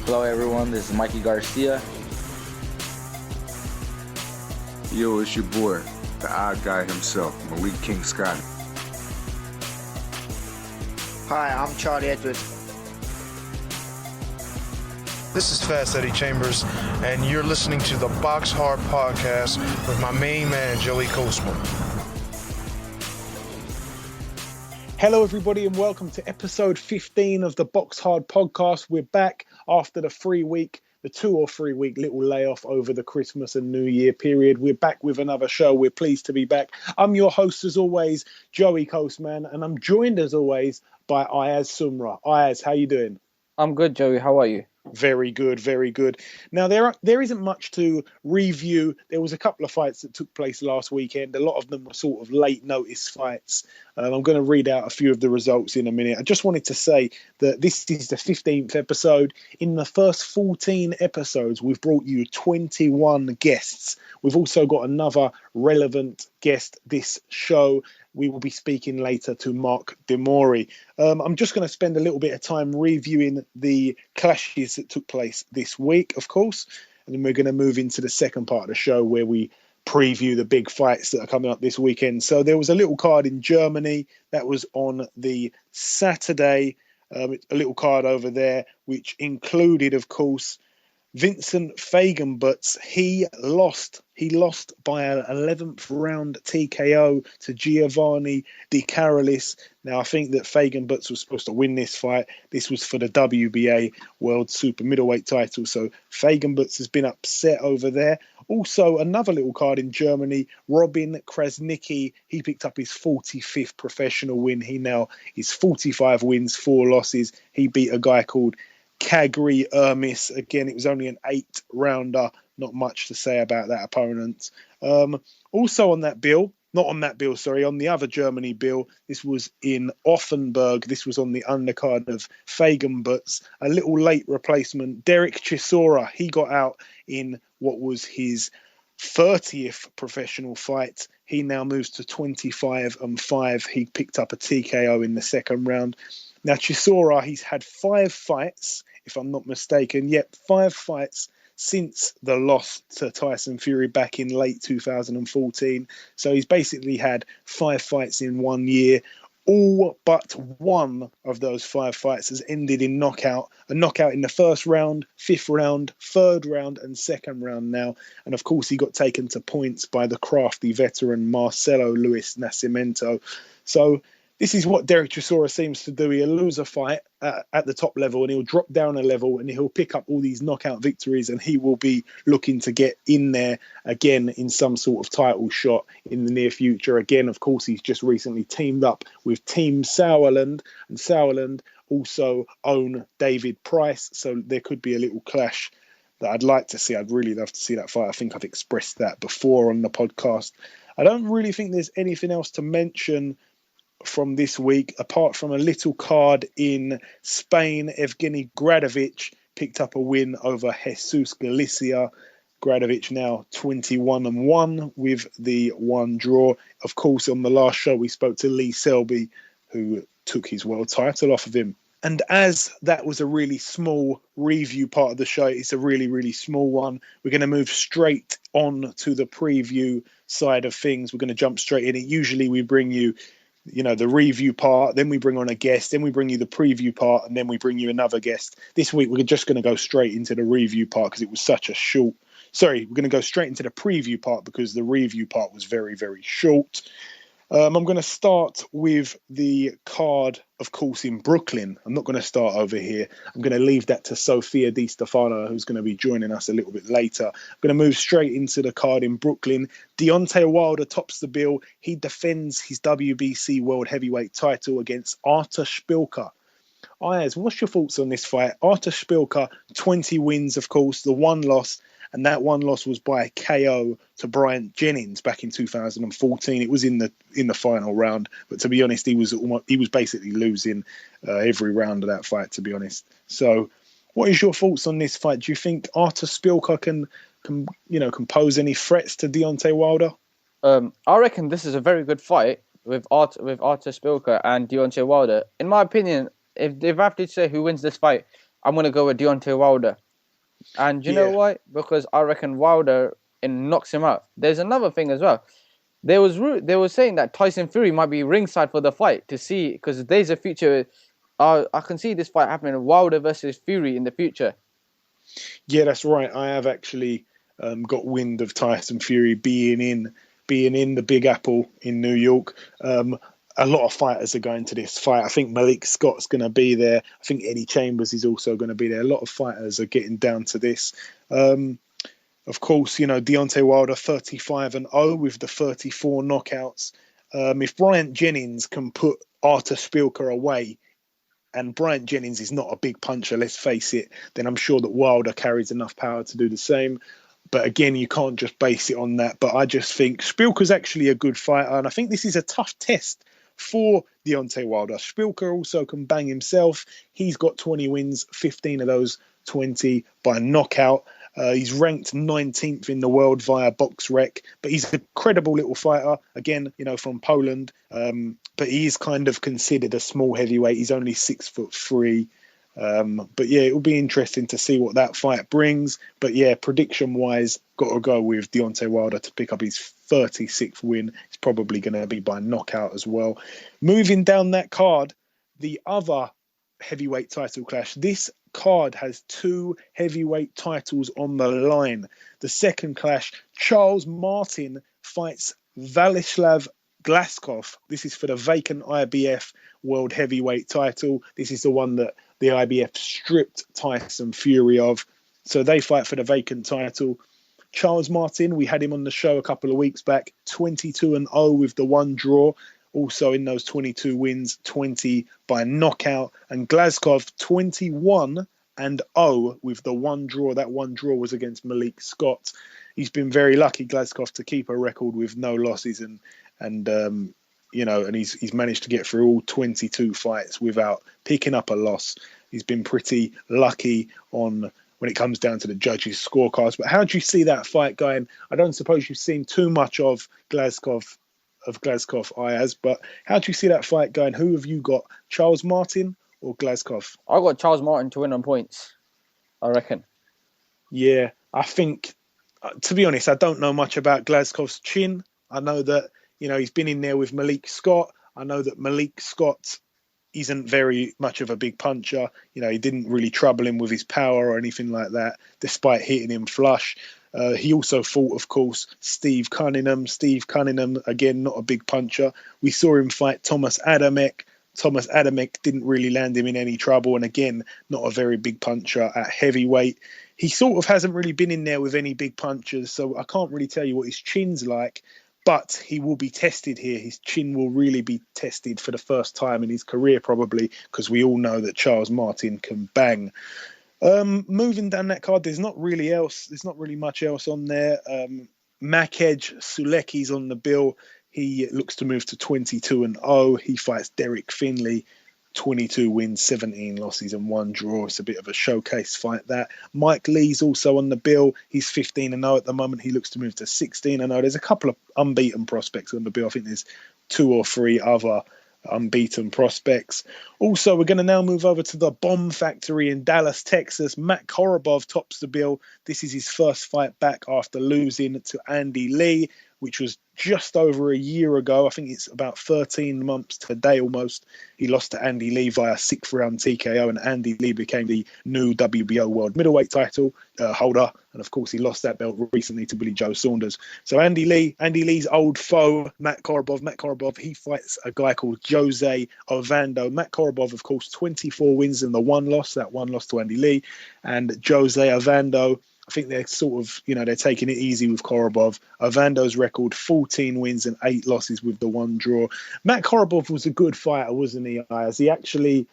Hello everyone, this is Mikey Garcia. Yo, it's your boy, the odd guy himself, Malik King Scott. Hi, I'm Charlie Edwards. This is Fast Eddie Chambers, and you're listening to the BoxHard podcast with my main man, Joey Coastman. Hello, everybody, and welcome to episode 15 of the BoxHard podcast. We're back after the 2 or 3 week little layoff over the Christmas and New Year period. We're back with another show. We're pleased to be back. I'm your host, as always, Joey Coastman, and I'm joined, as always, by Ayaz Sumra. Ayaz, how you doing? I'm good, Joey. How are you? Very good, very good. Now, there isn't much to review. There was a couple of fights that took place last weekend. A lot of them were sort of late notice fights. I'm going to read out a few of the results in a minute. I just wanted to say that this is the 15th episode. In the first 14 episodes, we've brought you 21 guests. We've also got another relevant guest this show. We will be speaking later to Mark De Mori. I'm just going to spend a little bit of time reviewing the clashes that took place this week, of course. And then we're going to move into the second part of the show where we preview the big fights that are coming up this weekend. So there was a little card in Germany that was on the Saturday. A little card over there, which included, of course, Vincent Fagenbutz. He lost by an 11th round TKO to Giovanni Di Carolis. Now, I think that Fagenbutz was supposed to win this fight. This was for the WBA World Super Middleweight title. So Fagenbutz has been upset over there. Also, another little card in Germany, Robin Krasnicki. He picked up his 45th professional win. He now is 45 wins, 4 losses. He beat a guy called Kagri Ermis. Again, it was only an 8-rounder. Not much to say about that opponent. Also on that bill, on the other Germany bill, this was in Offenburg. This was on the undercard of Fagenbutz. A little late replacement, Derek Chisora. He got out in what was his 30th professional fight. He now moves to 25-5. He picked up a TKO in the second round. Now, Chisora, he's had 5 fights, if I'm not mistaken. Yep, 5 fights since the loss to Tyson Fury back in late 2014. So he's basically had 5 fights in 1 year. All but one of those 5 fights has ended in knockout. A knockout in the first round, 5th round, 3rd round, and 2nd round now. And of course, he got taken to points by the crafty veteran Marcelo Luis Nascimento. So this is what Derek Chisora seems to do. He'll lose a fight at the top level and he'll drop down a level and he'll pick up all these knockout victories and he will be looking to get in there again in some sort of title shot in the near future. Again, of course, he's just recently teamed up with Team Sauerland, and Sauerland also own David Price. So there could be a little clash that I'd like to see. I'd really love to see that fight. I think I've expressed that before on the podcast. I don't really think there's anything else to mention from this week, apart from a little card in Spain. Evgeny Gradovic picked up a win over Jesus Galicia. Gradovic now 21-1 with the 1 draw. Of course, on the last show, we spoke to Lee Selby, who took his world title off of him. And as that was a really small review part of the show, it's a really, really small one. We're going to move straight on to the preview side of things. We're going to jump straight in. Usually we bring you the review part, then we bring on a guest, then we bring you the preview part, and then we bring you another guest. This week, we're just going to go straight into the review part because it was such a short. Sorry, we're going to go straight into the preview part because the review part was very, very short. I'm going to start with the card, of course, in Brooklyn. I'm not going to start over here. I'm going to leave that to Sophia Di Stefano, who's going to be joining us a little bit later. I'm going to move straight into the card in Brooklyn. Deontay Wilder tops the bill. He defends his WBC World Heavyweight title against Artur Szpilka. Ayaz, what's your thoughts on this fight? Artur Szpilka, 20 wins, of course, the 1 loss. And that 1 loss was by a KO to Bryant Jennings back in 2014. It was in the final round, but to be honest, he was basically losing every round of that fight. To be honest, so what is your thoughts on this fight? Do you think Artur Szpilka can pose any threats to Deontay Wilder? I reckon this is a very good fight with Artur Szpilka and Deontay Wilder. In my opinion, if I have to say who wins this fight, I'm going to go with Deontay Wilder. And you know why? Because I reckon Wilder knocks him out. There's another thing as well. They were saying that Tyson Fury might be ringside for the fight to see, because there's a future. I can see this fight happening, Wilder versus Fury in the future. Yeah, that's right. I have actually got wind of Tyson Fury being in the Big Apple in New York. A lot of fighters are going to this fight. I think Malik Scott's going to be there. I think Eddie Chambers is also going to be there. A lot of fighters are getting down to this. Of course, Deontay Wilder 35-0 with the 34 knockouts. If Bryant Jennings can put Artur Szpilka away, and Bryant Jennings is not a big puncher, let's face it, then I'm sure that Wilder carries enough power to do the same. But again, you can't just base it on that. But I just think Szpilka's actually a good fighter, and I think this is a tough test for Deontay Wilder. Szpilka also can bang himself. He's got 20 wins, 15 of those 20 by knockout. He's ranked 19th in the world via BoxRec, but he's a credible little fighter, again, from Poland. But he is kind of considered a small heavyweight. He's only 6'3". But yeah, it will be interesting to see what that fight brings. But yeah, prediction-wise, got to go with Deontay Wilder to pick up his 36th win. It's probably going to be by knockout as well. Moving down that card, the other heavyweight title clash. This card has 2 heavyweight titles on the line. The second clash, Charles Martin fights Vladislav Glaskov. This is for the vacant IBF World Heavyweight title. This is the one that the IBF stripped Tyson Fury of. So they fight for the vacant title. Charles Martin, we had him on the show a couple of weeks back, 22-0 with the 1 draw. Also in those 22 wins, 20 by knockout. And Glaskov, 21-0 with the 1 draw. That 1 draw was against Malik Scott. He's been very lucky, Glaskov, to keep a record with no losses, and he's managed to get through all 22 fights without picking up a loss. He's been pretty lucky when it comes down to the judges' scorecards. But how do you see that fight going? I don't suppose you've seen too much of Glaskov, Ayaz, but how do you see that fight going? Who have you got, Charles Martin or Glaskov? I got Charles Martin to win on points, I reckon. Yeah, I think, to be honest, I don't know much about Glaskov's chin. I know that, he's been in there with Malik Scott. I know that Malik Scott isn't very much of a big puncher. He didn't really trouble him with his power or anything like that, despite hitting him flush. He also fought, of course, Steve Cunningham. Steve Cunningham, again, not a big puncher. We saw him fight Thomas Adamek. Thomas Adamek didn't really land him in any trouble. And again, not a very big puncher at heavyweight. He sort of hasn't really been in there with any big punchers, so I can't really tell you what his chin's like. But he will be tested here. His chin will really be tested for the first time in his career, probably, because we all know that Charles Martin can bang. Moving down that card, there's not really much else on there. Makej Suleki's on the bill. He looks to move to 22-0. He fights Derek Finley, 22 wins, 17 losses and 1 draw. It's a bit of a showcase fight, that. Mike Lee's also on the bill. He's 15-0 at the moment. He looks to move to 16-0. There's a couple of unbeaten prospects on the bill. I think there's 2 or 3 other unbeaten prospects. Also, we're going to now move over to the Bomb Factory in Dallas, Texas. Matt Korobov tops the bill. This is his first fight back after losing to Andy Lee, which was just over a year ago. I think it's about 13 months today almost. He lost to Andy Lee via 6th round TKO, and Andy Lee became the new WBO world middleweight title holder. And of course, he lost that belt recently to Billy Joe Saunders. So Andy Lee's old foe, Matt Korobov, he fights a guy called Jose Ovando. Matt Korobov, of course, 24 wins and the 1 loss, that 1 loss to Andy Lee. And Jose Ovando, I think they're sort of, they're taking it easy with Korobov. Ovando's record, 14 wins and 8 losses with the 1 draw. Matt Korobov was a good fighter, wasn't he? As he actually,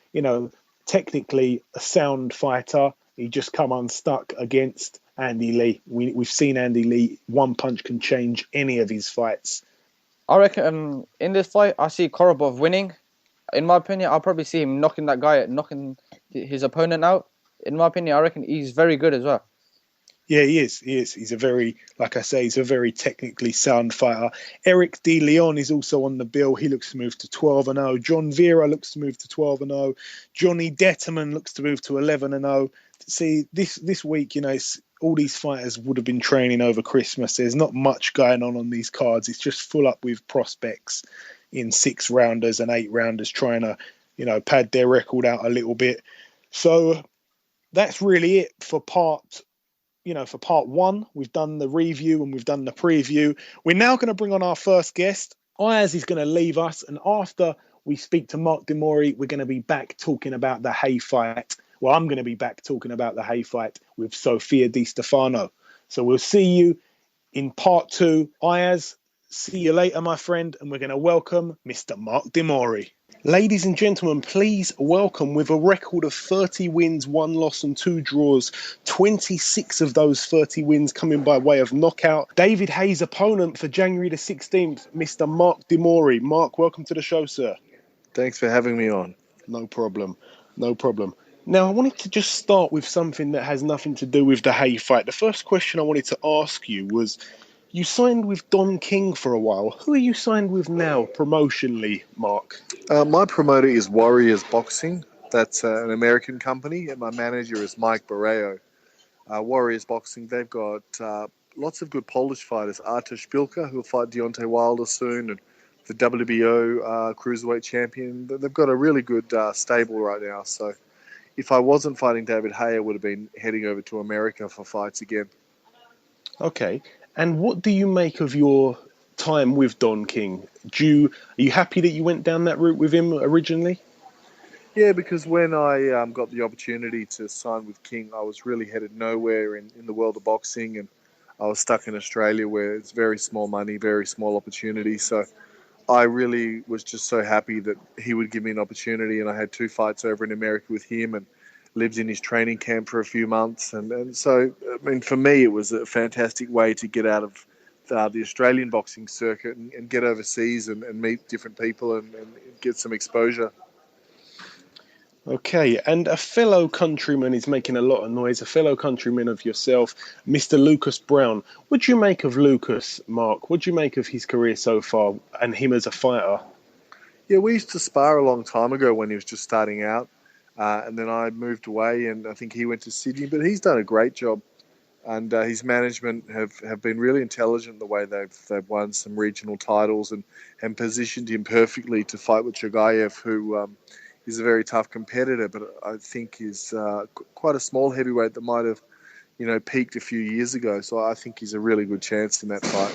technically a sound fighter. He just come unstuck against Andy Lee. We've seen Andy Lee, 1 punch can change any of his fights. I reckon in this fight, I see Korobov winning. In my opinion, I'll probably see him knocking his opponent out. In my opinion, I reckon he's very good as well. Yeah, he is. He is. He's a very, like I say, he's a very technically sound fighter. Eric De Leon is also on the bill. He looks to move to 12-0. John Vera looks to move to 12-0. Johnny Detterman looks to move to 11-0. See, this week, all these fighters would have been training over Christmas. There's not much going on these cards. It's just full up with prospects in 6-rounders and 8-rounders trying to, pad their record out a little bit. So that's really it for part one. We've done the review and we've done the preview. We're now going to bring on our first guest. Ayaz is going to leave us, and after we speak to Mark De Mori, we're going to be back talking about the Haye fight. Well, I'm going to be back talking about the Haye fight with Sophia Di Stefano. So we'll see you in part 2. Ayaz, see you later, my friend, and we're going to welcome Mr. Mark De Mori. Ladies and gentlemen, please welcome, with a record of 30 wins, 1 loss and 2 draws, 26 of those 30 wins coming by way of knockout, David Haye's opponent for January the 16th, Mr. Mark De Mori. Mark, welcome to the show, sir. Thanks for having me on. No problem. No problem. Now, I wanted to just start with something that has nothing to do with the Haye fight. The first question I wanted to ask you was, you signed with Don King for a while. Who are you signed with now, promotionally, Mark? My promoter is Warriors Boxing. That's an American company, and my manager is Mike Barreo. Warriors Boxing, they've got lots of good Polish fighters. Artur Szpilka, who'll fight Deontay Wilder soon, and the WBO cruiserweight champion. They've got a really good stable right now. So if I wasn't fighting David Haye, I would have been heading over to America for fights again. Okay. And what do you make of your time with Don King? Are you happy that you went down that route with him originally? Yeah, because when I got the opportunity to sign with King, I was really headed nowhere in the world of boxing, and I was stuck in Australia where it's very small money, very small opportunity. So I really was just so happy that he would give me an opportunity, and I had 2 fights over in America with him and lived in his training camp for a few months. And so, I mean, for me, it was a fantastic way to get out of the Australian boxing circuit and get overseas and meet different people and get some exposure. Okay, and a fellow countryman is making a lot of noise, a fellow countryman of yourself, Mr. Lucas Brown. What do you make of Lucas, Mark? What do you make of his career so far and him as a fighter? Yeah, we used to spar a long time ago when he was just starting out. And then I moved away, and I think he went to Sydney. But he's done a great job, and his management have been really intelligent the way they've won some regional titles and positioned him perfectly to fight with Chagayev, who is a very tough competitor, but I think is quite a small heavyweight that might have, peaked a few years ago. So I think he's a really good chance in that fight.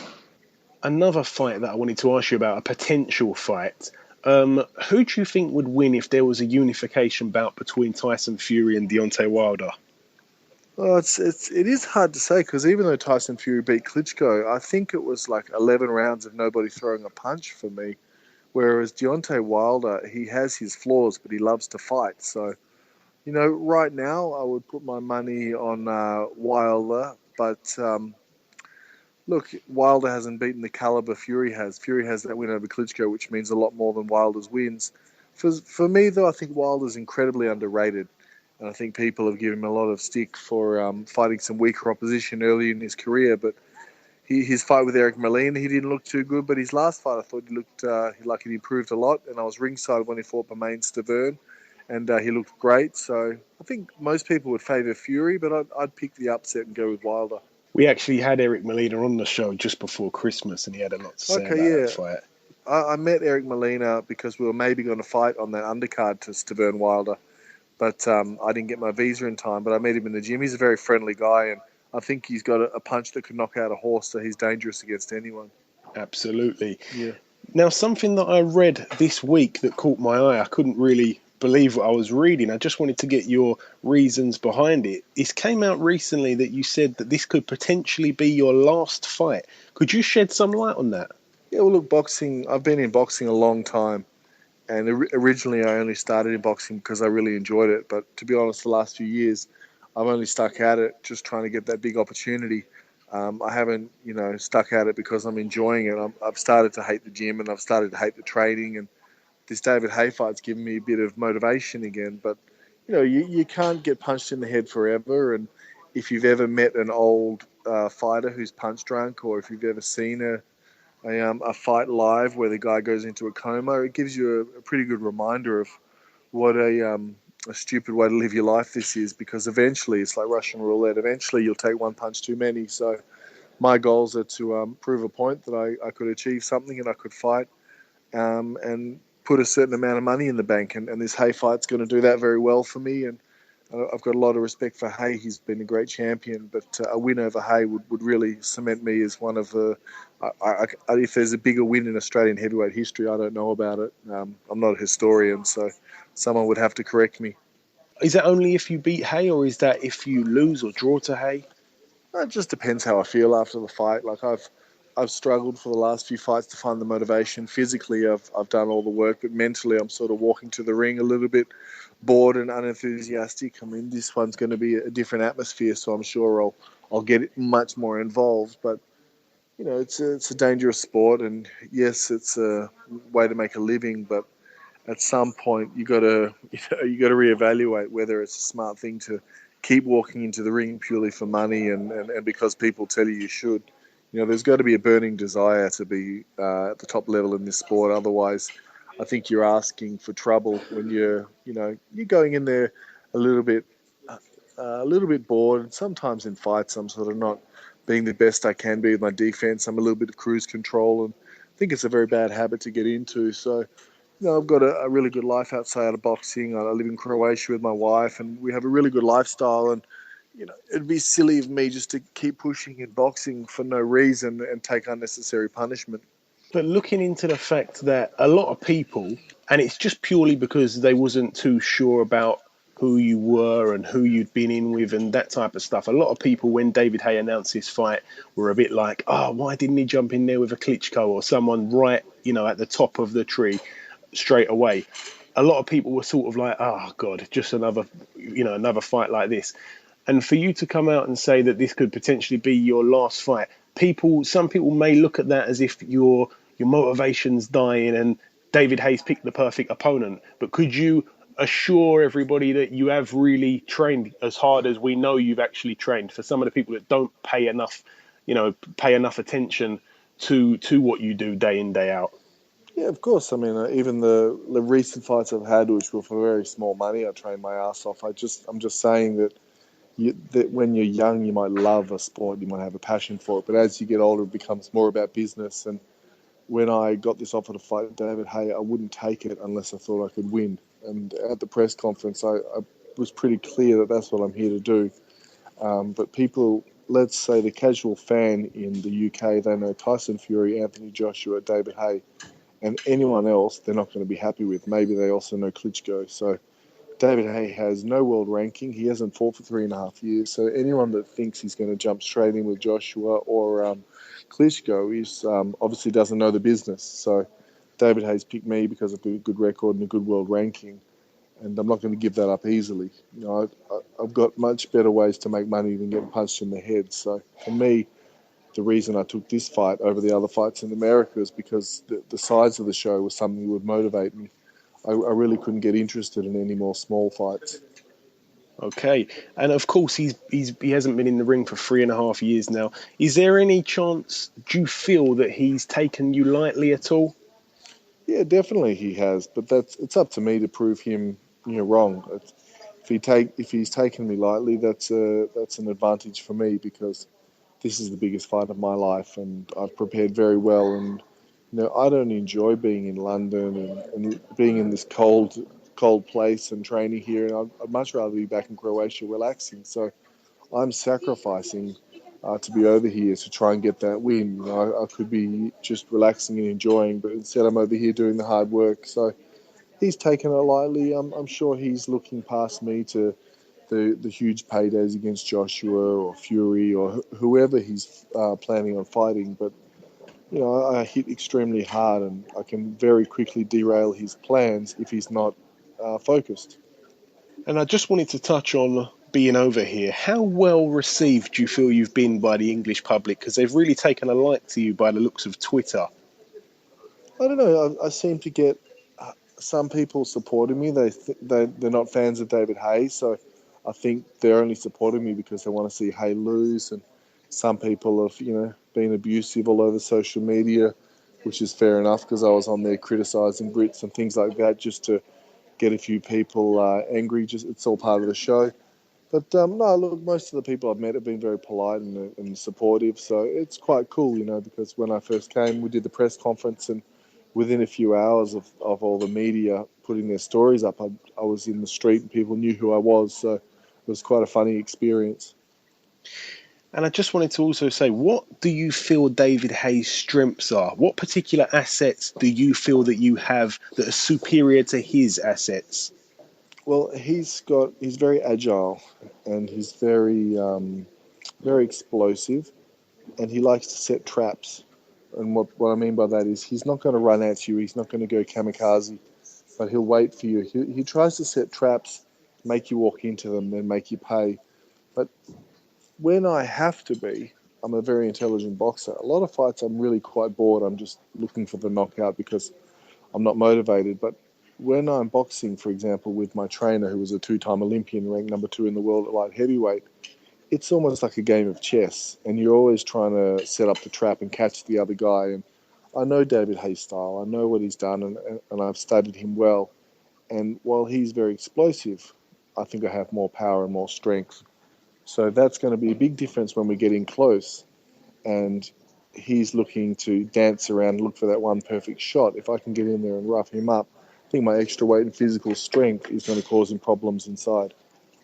Another fight that I wanted to ask you about, a potential fight. Who do you think would win if there was a unification bout between Tyson Fury and Deontay Wilder? Well, it is hard to say, because even though Tyson Fury beat Klitschko, I think it was like 11 rounds of nobody throwing a punch for me. Whereas Deontay Wilder, he has his flaws, but he loves to fight. So, right now I would put my money on Wilder, but look, Wilder hasn't beaten the caliber Fury has. Fury has that win over Klitschko, which means a lot more than Wilder's wins. For me, though, I think Wilder's incredibly underrated. And I think people have given him a lot of stick for fighting some weaker opposition early in his career. But his fight with Eric Molina, he didn't look too good. But his last fight, I thought he looked like he improved a lot. And I was ringside when he fought Bermain Stavern. And he looked great. So I think most people would favour Fury, but I'd pick the upset and go with Wilder. We actually had Eric Molina on the show just before Christmas, and he had a lot to say about that fight. I met Eric Molina because we were maybe going to fight on that undercard to Stavern Wilder, but I didn't get my visa in time. But I met him in the gym. He's a very friendly guy, and I think he's got a punch that could knock out a horse, so he's dangerous against anyone. Absolutely. Yeah. Now, something that I read this week that caught my eye, I couldn't really believe what I was reading. I just wanted to get your reasons behind it. It came out recently that you said that this could potentially be your last fight. Could you shed some light on that? Yeah, well, look, boxing, I've been in boxing a long time. And originally I only started in boxing because I really enjoyed it. But to be honest, the last few years, I've only stuck at it just trying to get that big opportunity. I haven't, stuck at it because I'm enjoying it. I've started to hate the gym, and I've started to hate the training, and this David Haye fight's given me a bit of motivation again. But, you can't get punched in the head forever. And if you've ever met an old fighter who's punch drunk, or if you've ever seen a fight live where the guy goes into a coma, it gives you a pretty good reminder of what a stupid way to live your life this is, because eventually it's like Russian roulette. Eventually you'll take one punch too many. So my goals are to prove a point that I could achieve something and I could fight and put a certain amount of money in the bank. And this Haye fight's going to do that very well for me. And I've got a lot of respect for Haye. He's been a great champion, but a win over Haye would really cement me as one of the... if there's a bigger win in Australian heavyweight history, I don't know about it. I'm not a historian, so someone would have to correct me. Is that only if you beat Haye, or is that if you lose or draw to Haye? It just depends how I feel after the fight. Like I've struggled for the last few fights to find the motivation. Physically, I've done all the work, but mentally, I'm sort of walking to the ring a little bit bored and unenthusiastic. I mean, this one's going to be a different atmosphere, so I'm sure I'll get much more involved. But you know, it's a dangerous sport, and yes, it's a way to make a living, but at some point you got to reevaluate whether it's a smart thing to keep walking into the ring purely for money and because people tell you should. You know, there's got to be a burning desire to be at the top level in this sport. Otherwise, I think you're asking for trouble when you're going in there a little bit bored. And sometimes in fights, I'm sort of not being the best I can be with my defense. I'm a little bit of cruise control, and I think it's a very bad habit to get into. So, I've got a really good life outside of boxing. I live in Croatia with my wife, and we have a really good lifestyle. And it'd be silly of me just to keep pushing in boxing for no reason and take unnecessary punishment. But looking into the fact that a lot of people, and it's just purely because they wasn't too sure about who you were and who you'd been in with and that type of stuff. A lot of people, when David Haye announced his fight, were a bit like, oh, why didn't he jump in there with a Klitschko or someone right, at the top of the tree straight away? A lot of people were sort of like, oh, God, just another fight like this. And for you to come out and say that this could potentially be your last fight, some people may look at that as if your motivation's dying and David Haye's picked the perfect opponent. But could you assure everybody that you have really trained as hard as we know you've actually trained, for some of the people that don't pay enough attention to what you do day in, day out? Yeah, of course. I mean, even the recent fights I've had, which were for very small money, I trained my ass off. I'm just saying that that when you're young, you might love a sport, you might have a passion for it, but as you get older, it becomes more about business. And when I got this offer to fight David Haye, I wouldn't take it unless I thought I could win. And at the press conference, I was pretty clear that that's what I'm here to do. But people, let's say the casual fan in the UK, they know Tyson Fury, Anthony Joshua, David Haye, and anyone else they're not going to be happy with. Maybe they also know Klitschko. So David Haye has no world ranking. He hasn't fought for 3.5 years. So anyone that thinks he's going to jump straight in with Joshua or Klitschko is obviously doesn't know the business. So David Haye's picked me because I've got a good record and a good world ranking, and I'm not going to give that up easily. I've got much better ways to make money than getting punched in the head. So for me, the reason I took this fight over the other fights in America is because the size of the show was something that would motivate me. I really couldn't get interested in any more small fights. Okay, and of course he hasn't been in the ring for 3.5 years now. Is there any chance? Do you feel that he's taken you lightly at all? Yeah, definitely he has, but it's up to me to prove him wrong. If he's taken me lightly, that's an advantage for me, because this is the biggest fight of my life, and I've prepared very well. And I don't enjoy being in London and being in this cold place and training here. And I'd much rather be back in Croatia relaxing. So I'm sacrificing to be over here to try and get that win. I could be just relaxing and enjoying, but instead I'm over here doing the hard work. So he's taken it lightly. I'm sure he's looking past me to the huge paydays against Joshua or Fury or whoever he's planning on fighting. But I hit extremely hard, and I can very quickly derail his plans if he's not focused. And I just wanted to touch on being over here. How well received do you feel you've been by the English public? Because they've really taken a like to you by the looks of Twitter. I don't know. I seem to get some people supporting me. They're not fans of David Haye, so I think they're only supporting me because they want to see Haye lose. And some people have, been abusive all over social media, which is fair enough because I was on there criticising Brits and things like that just to get a few people angry. It's all part of the show. But no, look, most of the people I've met have been very polite and supportive. So it's quite cool, because when I first came, we did the press conference, and within a few hours of all the media putting their stories up, I was in the street and people knew who I was. So it was quite a funny experience. And I just wanted to also say, what do you feel David Haye's strengths are? What particular assets do you feel that you have that are superior to his assets? Well, he's very agile, and he's very explosive, and he likes to set traps. And what I mean by that is he's not going to run at you. He's not going to go kamikaze, but he'll wait for you. He tries to set traps, make you walk into them, then make you pay. But when I have to be, I'm a very intelligent boxer. A lot of fights I'm really quite bored. I'm just looking for the knockout because I'm not motivated. But when I'm boxing, for example, with my trainer, who was a 2-time Olympian, ranked number 2 in the world at light heavyweight, it's almost like a game of chess, and you're always trying to set up the trap and catch the other guy. And I know David Haye's style. I know what he's done, and I've studied him well. And while he's very explosive, I think I have more power and more strength. So that's going to be a big difference when we get in close. And he's looking to dance around and look for that one perfect shot. If I can get in there and rough him up, I think my extra weight and physical strength is going to cause him problems inside.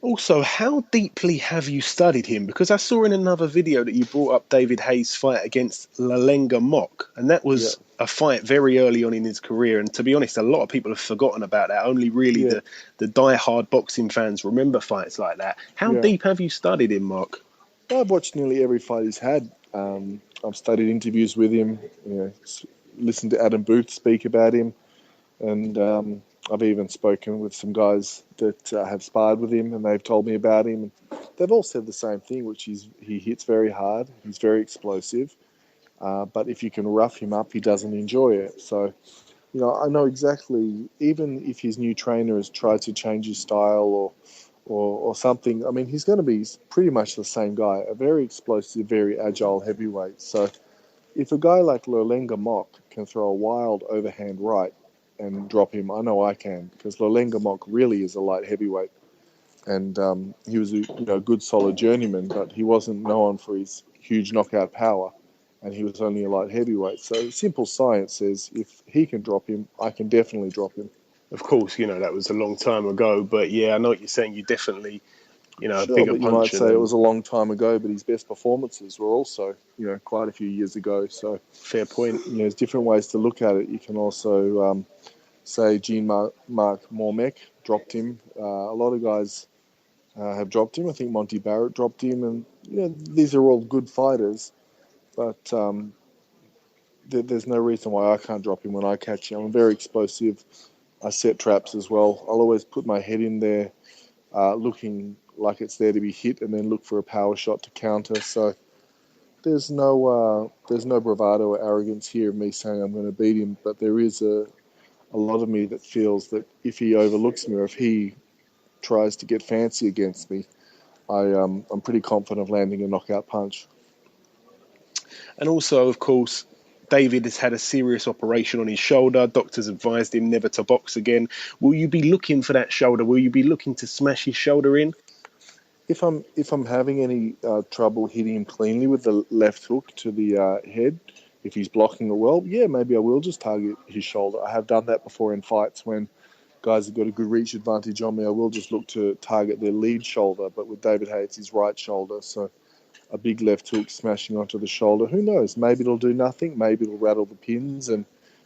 Also, how deeply have you studied him? Because I saw in another video that you brought up David Haye's fight against Lalenga Mock, and that was a fight very early on in his career. And to be honest, a lot of people have forgotten about that. Only really the die-hard boxing fans remember fights like that. How deep have you studied him, Mark? I've watched nearly every fight he's had. I've studied interviews with him, listened to Adam Booth speak about him, and I've even spoken with some guys that have sparred with him, and they've told me about him. They've all said the same thing, which is he hits very hard, he's very explosive, but if you can rough him up, he doesn't enjoy it. So, I know exactly, even if his new trainer has tried to change his style or something, I mean, he's going to be pretty much the same guy, a very explosive, very agile heavyweight. So if a guy like Lalenga Mock can throw a wild overhand right and drop him, I know I can, because Lalenga Mock really is a light heavyweight. And he was a good, solid journeyman, but he wasn't known for his huge knockout power, and he was only a light heavyweight. So simple science says if he can drop him, I can definitely drop him. Of course, that was a long time ago, but I know what you're saying. You definitely, a Sure, bigger but you might say it was a long time ago, but his best performances were also, quite a few years ago. So fair point. There's different ways to look at it. You can also say Jean-Marc Mormec dropped him. A lot of guys have dropped him. I think Monty Barrett dropped him, and these are all good fighters, but there's no reason why I can't drop him when I catch him. I'm very explosive. I set traps as well. I'll always put my head in there, looking like it's there to be hit, and then look for a power shot to counter. So there's no bravado or arrogance here of me saying I'm going to beat him, but there is a lot of me that feels that if he overlooks me or if he tries to get fancy against me, I'm pretty confident of landing a knockout punch. And also, of course, David has had a serious operation on his shoulder. Doctors advised him never to box again. Will you be looking for that shoulder? Will you be looking to smash his shoulder in? If I'm having any trouble hitting him cleanly with the left hook to the head, if he's blocking it well, maybe I will just target his shoulder. I have done that before in fights when guys have got a good reach advantage on me. I will just look to target their lead shoulder, but with David Haye, it's his right shoulder. So a big left hook smashing onto the shoulder. Who knows? Maybe it'll do nothing. Maybe it'll rattle the pins and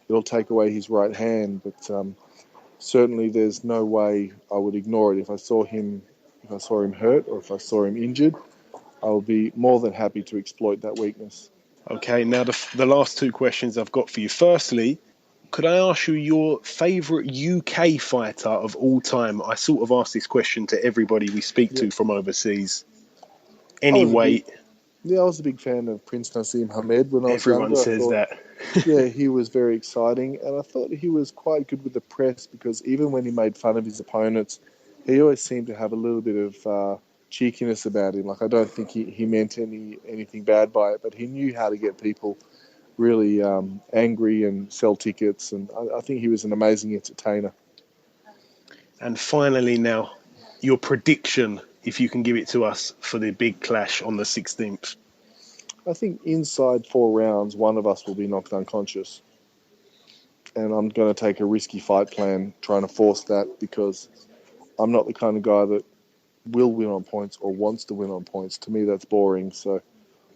it'll take away his right hand. But certainly there's no way I would ignore it. If I saw him hurt or if I saw him injured, I would be more than happy to exploit that weakness. Okay, now the last two questions I've got for you. Firstly, could I ask you your favourite UK fighter of all time? I sort of ask this question to everybody we speak to from overseas. Any weight. I was a big fan of Prince Nassim Hamed when I was younger. Everyone says that. He was very exciting, and I thought he was quite good with the press because even when he made fun of his opponents, he always seemed to have a little bit of cheekiness about him. Like, I don't think he meant anything bad by it, but he knew how to get people really angry and sell tickets, and I think he was an amazing entertainer. And finally now, your prediction, if you can give it to us, for the big clash on the 16th. I think inside 4 rounds, one of us will be knocked unconscious. And I'm going to take a risky fight plan trying to force that, because I'm not the kind of guy that will win on points or wants to win on points. To me, that's boring. So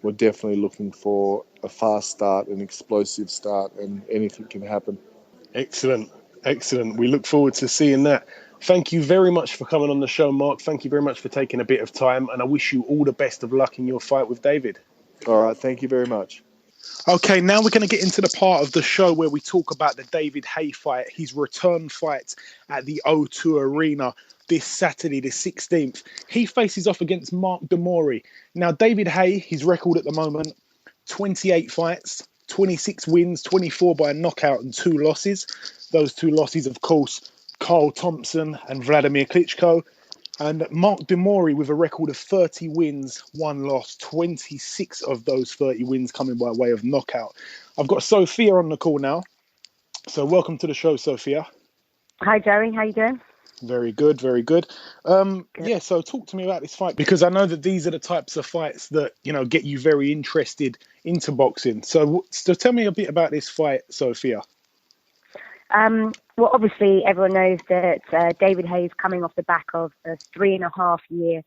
we're definitely looking for a fast start, an explosive start, and anything can happen. Excellent. We look forward to seeing that. Thank you very much for coming on the show, Mark. Thank you very much for taking a bit of time, and I wish you all the best of luck in your fight with David. All right, thank you very much. Okay, now we're going to get into the part of the show where we talk about the David Haye fight, his return fight at the O2 Arena this Saturday, the 16th. He faces off against Mark De Mori. Now, David Haye, his record at the moment, 28 fights, 26 wins, 24 by a knockout and 2 losses. Those 2 losses, of course, Carl Thompson and Vladimir Klitschko. And Mark De Mori with a record of 30 wins, 1 loss, 26 of those 30 wins coming by way of knockout. I've got Sophia on the call now. So welcome to the show, Sophia. Hi, Joey. How you doing? Very good, very good. Yeah, so talk to me about this fight, because I know that these are the types of fights that, you know, get you very interested into boxing. So tell me a bit about this fight, Sophia. Well, obviously, everyone knows that David Haye is coming off the back of a 3.5-year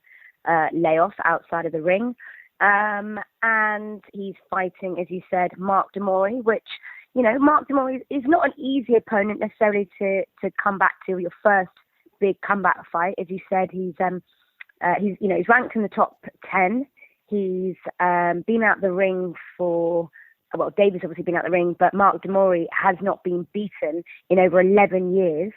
layoff outside of the ring. And he's fighting, as you said, Mark De Mori, which, you know, Mark De Mori is not an easy opponent necessarily to come back to, your first big comeback fight. As you said, he's ranked in the top 10. He's been out the ring for... Well, David's obviously been out the ring, but Mark De Mori has not been beaten in over 11 years,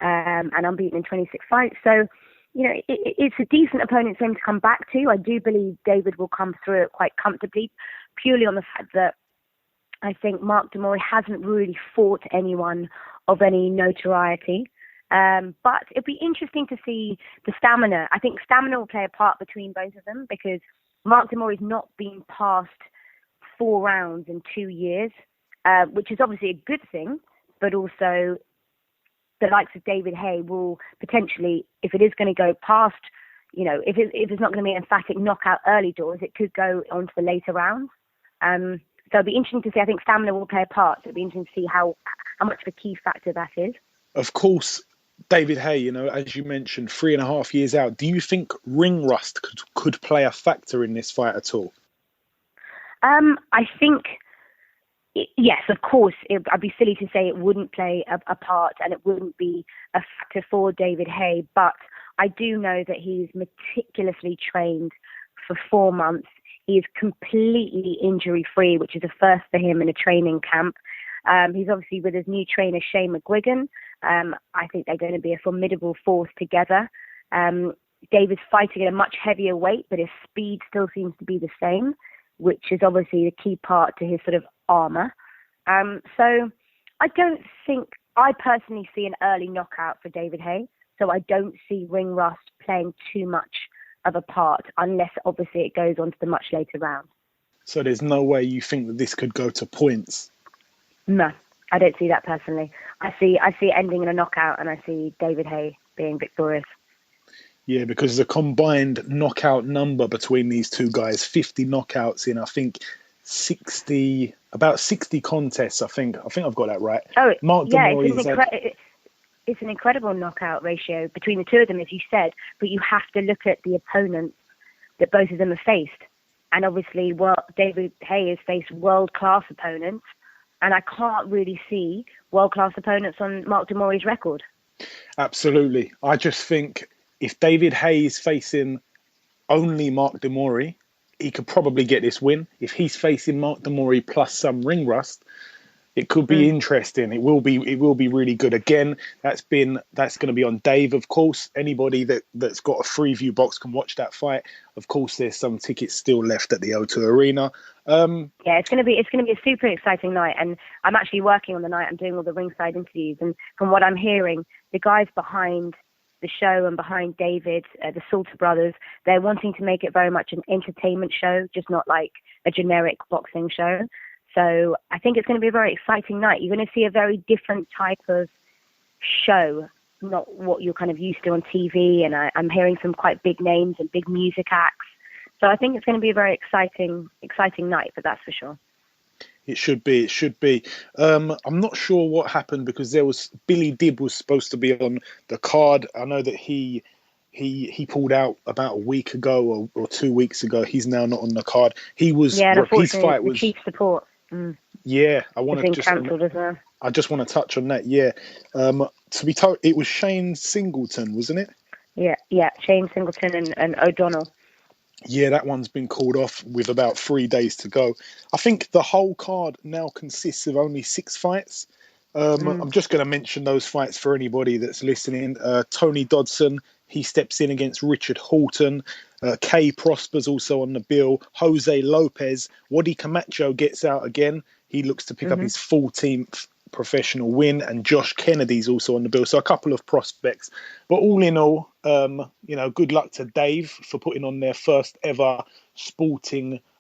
and unbeaten in 26 fights. So, you know, it's a decent opponent for him to come back to. I do believe David will come through it quite comfortably, purely on the fact that I think Mark De Mori hasn't really fought anyone of any notoriety. But it'll be interesting to see the stamina. I think stamina will play a part between both of them, because Mark De Mori's not been past 4 rounds in 2 years, which is obviously a good thing, but also the likes of David Haye will potentially, if it is going to go past, you know, if it's not going to be an emphatic knockout early doors, it could go on to the later rounds. So it'll be interesting to see. I think stamina will play a part. So it'll be interesting to see how much of a key factor that is. Of course, David Haye, you know, as you mentioned, 3.5 years out. Do you think ring rust could play a factor in this fight at all? I think, yes, of course. I'd be silly to say it wouldn't play a part and it wouldn't be a factor for David Haye, but I do know that he's meticulously trained for 4 months. He is completely injury-free, which is a first for him in a training camp. He's obviously with his new trainer, Shane McGuigan. I think they're going to be a formidable force together. David's fighting at a much heavier weight, but his speed still seems to be the same, which is obviously the key part to his sort of armour. So I personally see an early knockout for David Haye, so I don't see ring rust playing too much of a part, unless obviously it goes on to the much later round. So there's no way you think that this could go to points? No, I don't see that personally. I see it ending in a knockout, and I see David Haye being victorious. Yeah, because the combined knockout number between these two guys, 50 knockouts in, I think, 60 contests. I think I've got that right. Oh, Mark yeah, De Mori it's an incredible knockout ratio between the two of them, as you said, but you have to look at the opponents that both of them have faced. And obviously, David Haye has faced world-class opponents, and I can't really see world-class opponents on Mark De Mori's record. Absolutely. I just think if David Haye is facing only Mark De Mori, he could probably get this win. If he's facing Mark De Mori plus some ring rust, it could be interesting. It will be really good. Again, that's going to be on Dave, of course. Anybody that's got a Freeview box can watch that fight. Of course, there's some tickets still left at the O2 Arena. Yeah, it's going to be a super exciting night, and I'm actually working on the night. I'm doing all the ringside interviews, and from what I'm hearing, the guys behind the show and behind David, the Salter brothers, they're wanting to make it very much an entertainment show, just not like a generic boxing show. So I think it's going to be a very exciting night. You're going to see a very different type of show, not what you're kind of used to on TV. And I'm hearing some quite big names and big music acts. So I think it's going to be a very exciting night, but that's for sure. It should be. It should be. I'm not sure what happened because Billy Dibb was supposed to be on the card. I know that he pulled out about a week ago or 2 weeks ago. He's now not on the card. He was. Yeah, his fight was. Chief support. Yeah, I want to just. Cancelled as well. I just want to touch on that. Yeah, to be told, it was Shane Singleton, wasn't it? Yeah, Shane Singleton and O'Donnell. Yeah, that one's been called off with about 3 days to go. I think the whole card now consists of only 6 fights. I'm just going to mention those fights for anybody that's listening. Tony Dodson, he steps in against Richard Horton. Kay Prosper's also on the bill. Jose Lopez. Wadi Camacho gets out again. He looks to pick up his 14th professional win, and Josh Kennedy's also on the bill. So a couple of prospects. But all in all, good luck to Dave for putting on their first ever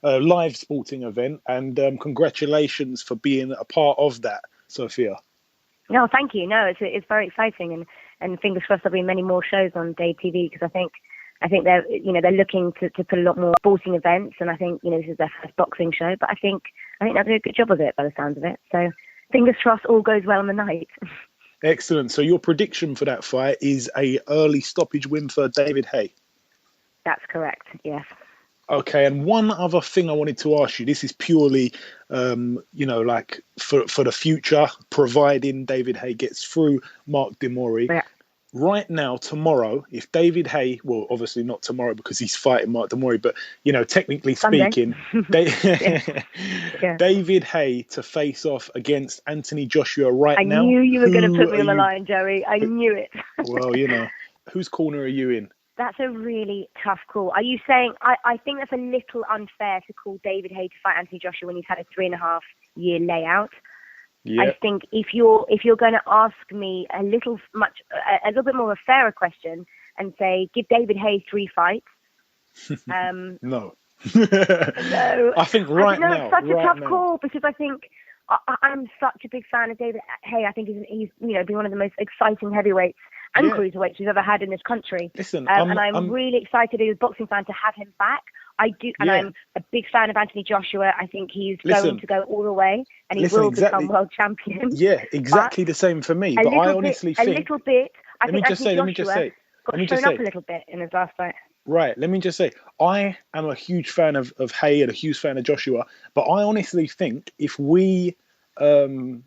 live sporting event. And congratulations for being a part of that, Sophia. No, thank you. No, it's very exciting, and fingers crossed there'll be many more shows on Dave TV, because I think they're looking to put a lot more sporting events, and I think this is their first boxing show, but I think they'll do a good job of it by the sounds of it. So fingers crossed all goes well on the night. Excellent. So your prediction for that fight is a early stoppage win for David Haye? That's correct, yes. Okay, and one other thing I wanted to ask you, this is purely, like for the future, providing David Haye gets through Mark De Mori. Yeah. Right now, tomorrow, if David Haye, well, obviously not tomorrow because he's fighting Mark De Mori, but, technically speaking, David Haye to face off against Anthony Joshua now. I knew you were going to put me on the line, Joey. I knew it. Well, whose corner are you in? That's a really tough call. Are you saying, I think that's a little unfair to call David Haye to fight Anthony Joshua when he's had a 3.5-year layout. Yep. I think if you're going to ask me a little bit more of a fairer question and say, give David Haye 3 fights. No. No. I think now. It's such a tough call, because I think I'm such a big fan of David Haye. I think he's been one of the most exciting heavyweights and cruiserweights we've ever had in this country. Listen, and I'm really excited as a boxing fan to have him back. I do, and I'm a big fan of Anthony Joshua. I think he's going to go all the way, and he will become world champion. Yeah, exactly the same for me. But I honestly think a little bit. Let me just say. Got shown up a little bit in his last fight. Right. Let me just say, I am a huge fan of Haye and a huge fan of Joshua. But I honestly think if we, it's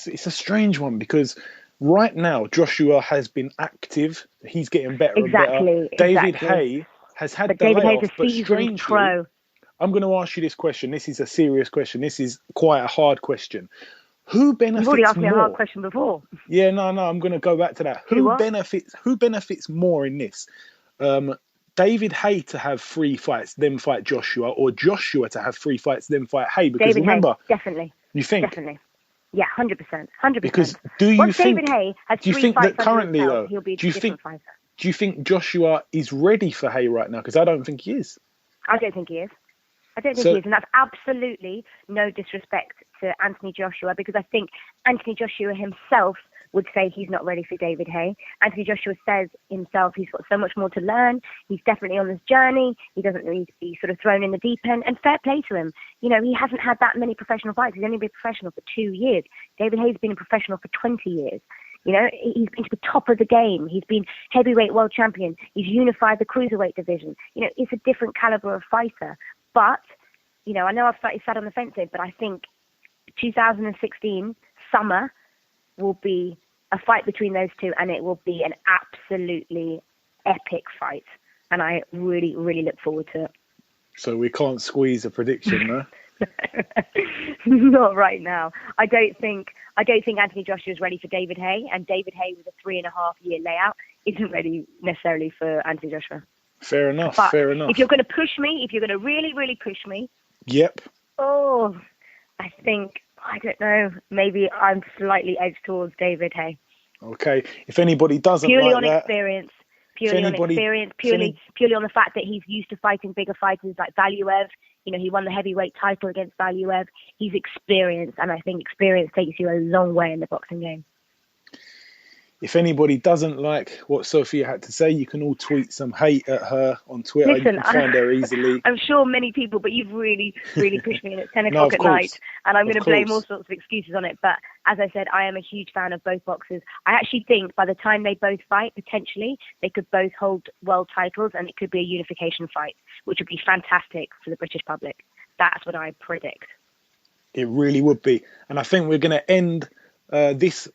a strange one, because right now Joshua has been active. He's getting better and better. David Haye has had the layoff, but strangely, pro. I'm going to ask you this question. This is a serious question. This is quite a hard question. Who benefits more? You've already asked me a hard question before. Yeah, no, I'm going to go back to that. Who benefits more in this? David Haye to have 3 fights, then fight Joshua, or Joshua to have 3 fights, then fight Haye? Because David remember, Haye, definitely. You think? Definitely. Yeah, 100%. 100%. Because Once David Haye has 3 fights currently, though, he'll be a different fighter. Do you think Joshua is ready for Haye right now? Because I don't think he is. I don't think he is. He is. And that's absolutely no disrespect to Anthony Joshua, because I think Anthony Joshua himself would say he's not ready for David Haye. Anthony Joshua says himself he's got so much more to learn. He's definitely on this journey. He doesn't need to be sort of thrown in the deep end. And fair play to him. He hasn't had that many professional fights. He's only been a professional for 2 years. David Haye's been a professional for 20 years. He's been to the top of the game. He's been heavyweight world champion. He's unified the cruiserweight division. It's a different caliber of fighter. But, I know I've sat on the fence here, but I think 2016 summer will be a fight between those two, and it will be an absolutely epic fight. And I really, really look forward to it. So we can't squeeze a prediction, no? Not right now. I don't think Anthony Joshua is ready for David Haye, and David Haye with a 3.5-year layout isn't ready necessarily for Anthony Joshua. Fair enough. But fair enough. If you're going to push me, if you're going to really, really push me, yep. Oh, I think, I don't know, maybe I'm slightly edged towards David Haye. Okay, if anybody doesn't purely like on that, experience. Purely on experience, purely on the fact that he's used to fighting bigger fighters like Valuev. You know, he won the heavyweight title against Valuev. He's experienced, and I think experience takes you a long way in the boxing game. if anybody doesn't like what Sophia had to say, you can all tweet some hate at her on Twitter. Listen, you can find her easily. I'm sure many people, but you've really, really pushed me, and it's 10 No, o'clock at night, and I'm going to blame all course. sorts of excuses on it. But as I said, I am a huge fan of both boxers. I actually think by the time they both fight, potentially, they could both hold world titles, and it could be a unification fight, which would be fantastic for the British public. That's what I predict. It really would be. And I think we're going to end this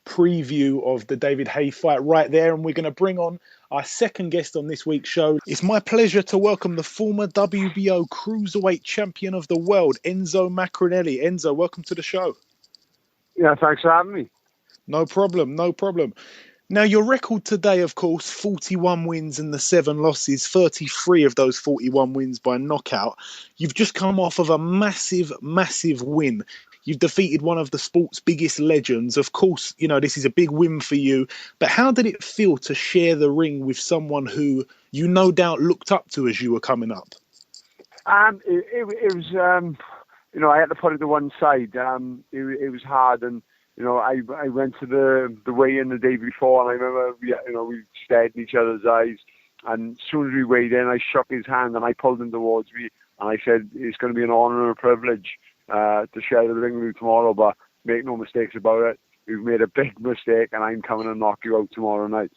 preview of the David Haye fight right there, and we're going to bring on our second guest on this week's show. It's my pleasure to welcome the former WBO cruiserweight champion of the world, Enzo Maccarinelli. Enzo, welcome to the show. Yeah, thanks for having me. No problem, no problem. Now, your record today, of course, 41 wins and the 7 losses, 33 of those 41 wins by knockout. You've just come off of a massive, massive win. You've defeated one of the sport's biggest legends. Of course, you know, this is a big win for you. But how did it feel to share the ring with someone who you no doubt looked up to as you were coming up? It was, you know, I had to put it to one side. It was hard, and you know, I went to the weigh-in the day before, and I remember we stared in each other's eyes. And as soon as we weighed in, I shook his hand and I pulled him towards me, and I said, "It's going to be an honour and a privilege to share the ring with you tomorrow, but make no mistakes about it. You've made a big mistake, and I'm coming to knock you out tomorrow night."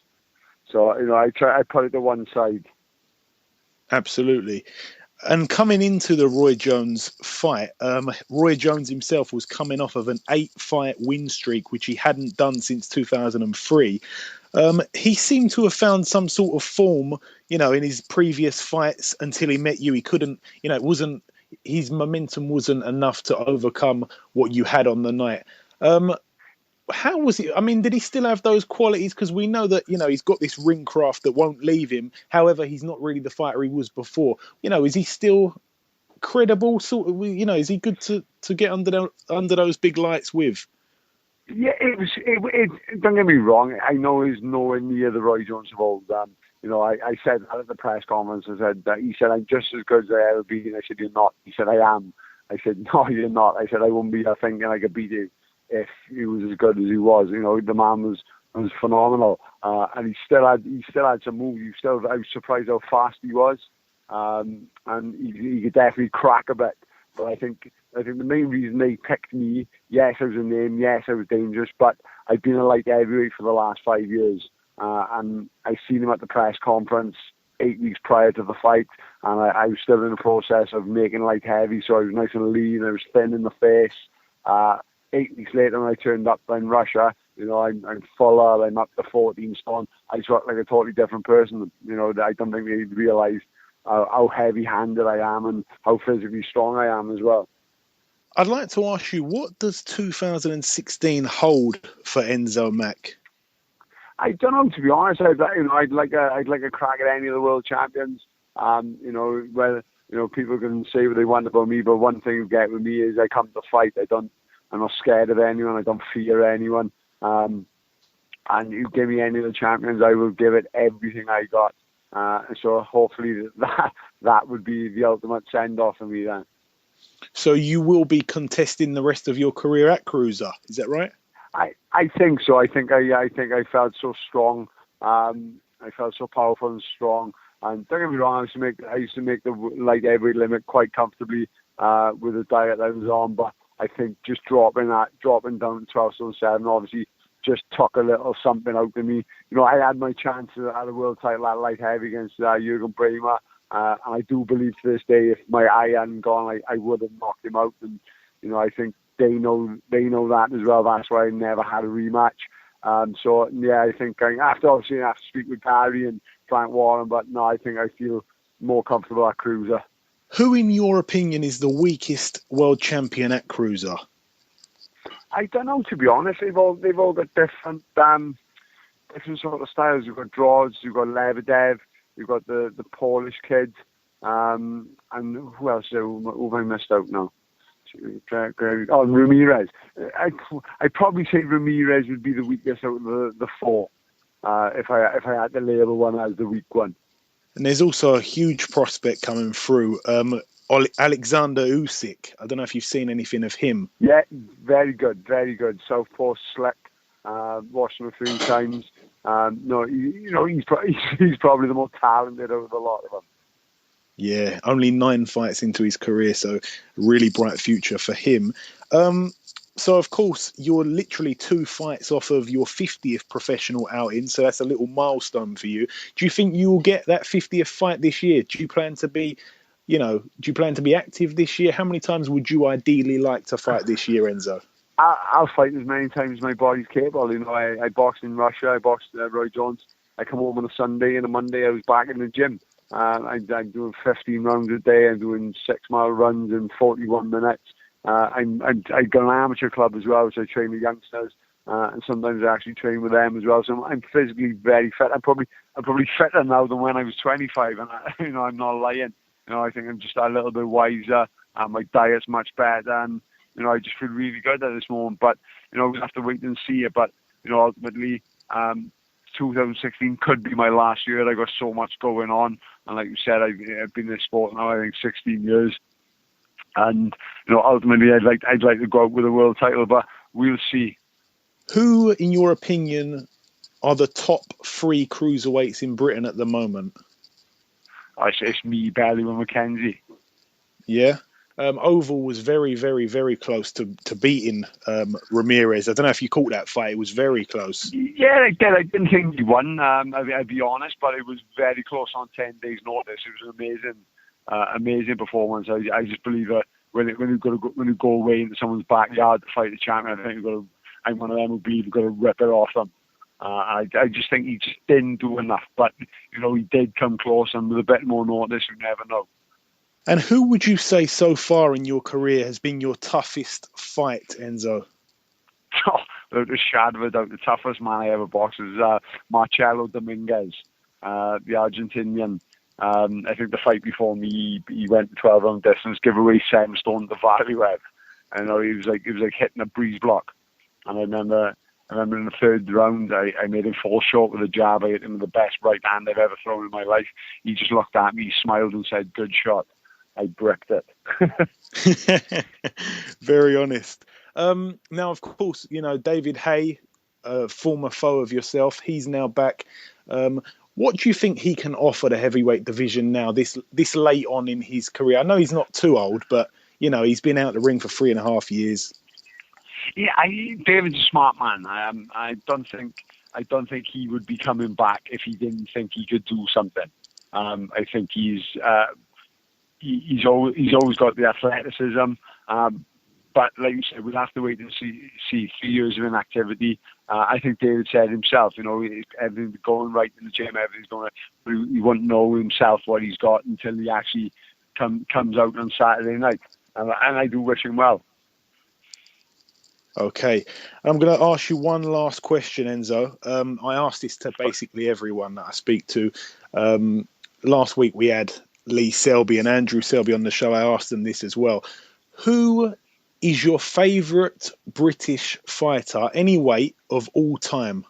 So, you know, I put it to one side. Absolutely. And coming into the Roy Jones fight, Roy Jones himself was coming off of an 8-fight win streak, which he hadn't done since 2003. He seemed to have found some sort of form, you know, in his previous fights until he met you. He couldn't, you know, his momentum wasn't enough to overcome what you had on the night. How was it? I mean, did he still have those qualities? Because we know that, you know, he's got this ring craft that won't leave him. However, he's not really the fighter he was before. You know, is he still credible? Sort of, you know, is he good to get under those big lights with? Yeah, it was. Don't get me wrong. I know he's nowhere near the Roy Jones of old. You know, I said that at the press conference. I said that he said, "I'm just as good as I ever been." I said, "You're not." He said, "I am." I said, "No, you're not." I said, "I wouldn't be here thinking I could beat you if he was as good as he was." You know, the man was phenomenal, and he still had some moves. I was surprised how fast he was, and he could definitely crack a bit. But I think the main reason they picked me, yes, I was a name, yes, I was dangerous, but I've been a light heavyweight for the last 5 years, and I seen him at the press conference 8 weeks prior to the fight, and I was still in the process of making light heavy, so I was nice and lean, I was thin in the face. 8 weeks later, when I turned up in Russia, you know, I'm fuller, I'm up to 14 stone. I just look like a totally different person. You know, I don't think they realise how heavy-handed I am and how physically strong I am as well. I'd like to ask you, what does 2016 hold for Enzo Mac? I don't know, to be honest. I'd like a crack at any of the world champions. You know, whether, you know, people can say what they want about me, but one thing you get with me is I come to fight. I'm not scared of anyone. I don't fear anyone. And you give me any of the champions, I will give it everything I got. So hopefully that would be the ultimate send-off for me then. So you will be contesting the rest of your career at Cruiser, is that right? I think so. I think I felt so strong. I felt so powerful and strong. And don't get me wrong, I used to make the light heavyweight limit quite comfortably with the diet I was on. But I think just dropping down to 12.7 obviously just took a little something out of me. You know, I had my chance at a world title at light heavy against Jürgen Bremer. And I do believe to this day, if my eye hadn't gone, I would have knocked him out. And, you know, I think they know that as well. That's why I never had a rematch. So, yeah, I think I have to speak with Gary and Frank Warren. But, no, I think I feel more comfortable at Cruiser. Who, in your opinion, is the weakest world champion at Cruiser? I don't know, to be honest. They've all got different sort of styles. You've got Droz, you've got Lebedev, you've got the Polish kid, and who else? Who have I missed out now? Ramirez. I'd probably say Ramirez would be the weakest out of the four, if I had to label one as the weak one. And there's also a huge prospect coming through, Alexander Usyk. I don't know if you've seen anything of him. Yeah, very good, very good. Southpaw slick. Watched him a few times. He's probably the more talented out of the lot of them. Yeah, only 9 fights into his career, so a really bright future for him. So, of course, you're literally 2 fights off of your 50th professional outing, so that's a little milestone for you. Do you think you will get that 50th fight this year? Do you plan to be active this year? How many times would you ideally like to fight this year, Enzo? I'll fight as many times as my body's capable. I boxed in Russia. I boxed Roy Jones. I come home on a Sunday, and a Monday I was back in the gym. I'm doing 15 rounds a day. I'm doing 6-mile runs in 41 minutes. I got an amateur club as well, so I train with youngsters, and sometimes I actually train with them as well. So I'm physically very fit. I'm probably fitter now than when I was 25, and I'm not lying. I think I'm just a little bit wiser. My diet's much better, and I just feel really good at this moment. But we'll have to wait and see it. But ultimately, 2016 could be my last year. I got so much going on, and like you said, I've been in this sport now, I think 16 years. And ultimately, I'd like to go out with a world title, but we'll see. Who, in your opinion, are the top 3 cruiserweights in Britain at the moment? It's me, Barry, and Mackenzie. Yeah. Oval was very, very, very close to beating Ramirez. I don't know if you caught that fight. It was very close. Yeah, I did. I didn't think he won. I'd be honest, but it was very close on 10 days' notice. It was an amazing performance. I just believe that when you go away into someone's backyard to fight the champion, I think I'm one of them who've got to rip it off them. I just think he just didn't do enough, but he did come close, and with a bit more notice, you never know. And who would you say so far in your career has been your toughest fight, Enzo? Without a shadow of a doubt, the toughest man I ever boxed is Marcelo Dominguez, the Argentinian. I think the fight before me, he went 12-round distance, give away 7 stone to Value-Web. And he was like hitting a breeze block. And I remember in the 3rd round, I made him fall short with a jab. I hit him with the best right hand I've ever thrown in my life. He just looked at me, smiled, and said, "Good shot." I bricked it. Very honest. Now, of course, David Haye, former foe of yourself, he's now back. What do you think he can offer the heavyweight division now, this late on in his career? I know he's not too old, but he's been out the ring for 3.5 years. Yeah, David's a smart man. I don't think he would be coming back if he didn't think he could do something. I think he's always got the athleticism. But like you said, we'll have to wait and see 3 years of inactivity. I think David said himself, everything's going right in the gym, everything's going right. He won't know himself what he's got until he actually comes out on Saturday night. And I do wish him well. Okay. I'm going to ask you one last question, Enzo. I asked this to basically everyone that I speak to. Last week we had Lee Selby and Andrew Selby on the show. I asked them this as well. Who is your favourite British fighter, any weight, of all time?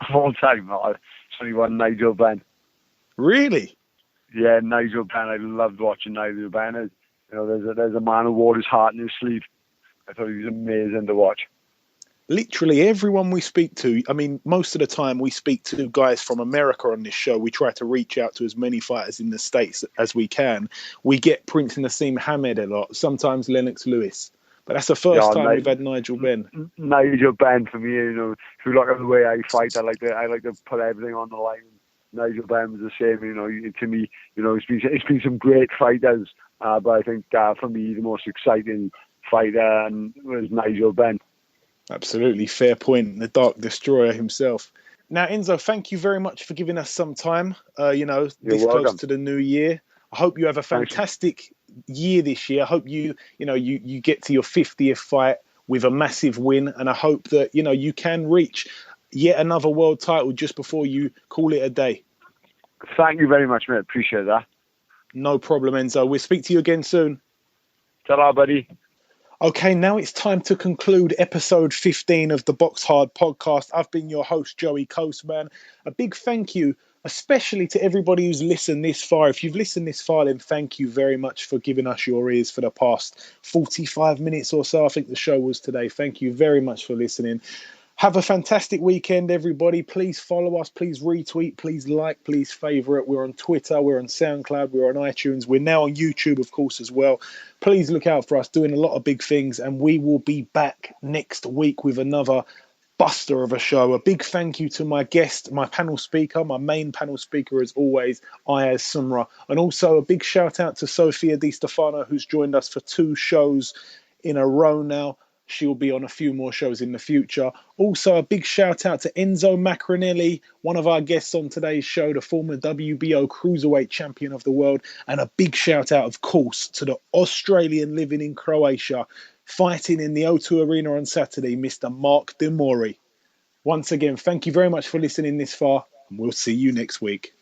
Of all time? It's only one, Nigel Benn. Really? Yeah, Nigel Benn. I loved watching Nigel Benn. There's a man who wore his heart in his sleeve. I thought he was amazing to watch. Literally everyone we speak to, I mean, most of the time we speak to guys from America on this show. We try to reach out to as many fighters in the States as we can. We get Prince Nassim Hamed a lot, sometimes Lennox Lewis. But that's the first time we've had Nigel Benn. Nigel Benn, for me, if you look at the way I fight, I like to put everything on the line. Nigel Benn was the same, to me, it's been some great fighters, but I think for me, the most exciting fighter was Nigel Benn. Absolutely, fair point. The Dark Destroyer himself. Now, Enzo, thank you very much for giving us some time. This close to the new year. I hope you have a fantastic year this year. I hope you get to your 50th fight with a massive win, and I hope that you can reach yet another world title just before you call it a day. Thank you very much, mate. Appreciate that. No problem, Enzo. We'll speak to you again soon. Ta-ra, buddy. Okay, now it's time to conclude episode 15 of the Box Hard podcast. I've been your host, Joey Coastman. A big thank you, especially to everybody who's listened this far. If you've listened this far, then thank you very much for giving us your ears for the past 45 minutes or so. I think the show was today. Thank you very much for listening. Have a fantastic weekend, everybody. Please follow us. Please retweet. Please like. Please favourite. We're on Twitter. We're on SoundCloud. We're on iTunes. We're now on YouTube, of course, as well. Please look out for us doing a lot of big things. And we will be back next week with another buster of a show. A big thank you to my guest, my panel speaker, my main panel speaker, as always, Ayaz Sumra. And also a big shout out to Sophia Di Stefano, who's joined us for 2 shows in a row now. She'll be on a few more shows in the future. Also, a big shout out to Enzo Maccarinelli, one of our guests on today's show, the former WBO cruiserweight champion of the world. And a big shout out, of course, to the Australian living in Croatia, fighting in the O2 Arena on Saturday, Mr. Mark De Mori. Once again, thank you very much for listening this far, and we'll see you next week.